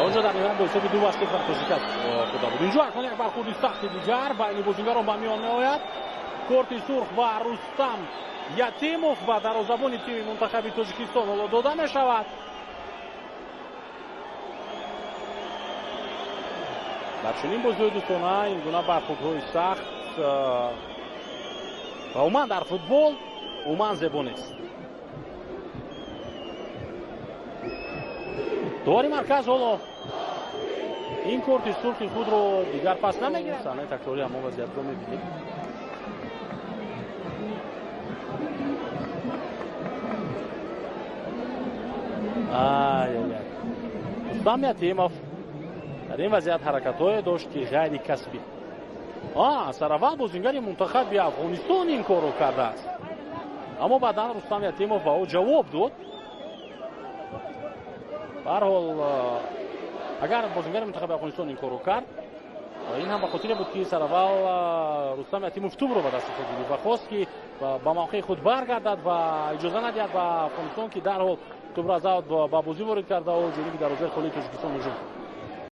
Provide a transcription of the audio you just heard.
اونجا در نهایت با حساب 2-0 شکست خورده بود. اینجا اکنون یک برخورد سخت دیگر بین بازیگران به میان میآید. کورت سرخ و رستم یتیموف به دروازه‌بان تیم منتخب تاجیکستان داده می شود. در چنین بازی دوستانه این گونه برخوردهای سخت و عموما در فوتبال عموما زیبا نیست. دوباره مرکز حالا این کورت سرخ خود رو دیگر پس نمیگیره. صحنه تکراری همون وضعیت رو میبینید. رستم یتیموف در این وضعیت حرکت‌های داشت که غیر کسبی. سراول بازیگر منتخب افغانستان این کار رو کرده است، اما بعدا رستم یتیموف به او جواب داد. به هر حال اگر بازیگر منتخب افغانستان این کار رو کرد، این هم به خاطر بود که سراول رستم یتیموف توپ رو به دست گرفت و خواست که به موقع خود برگردد و اجازه ندهد به افغانستان که در حال توپ را زد و به بازی وارد کرده و جانب دروازه خالی تاجیکستان هجوم کرد.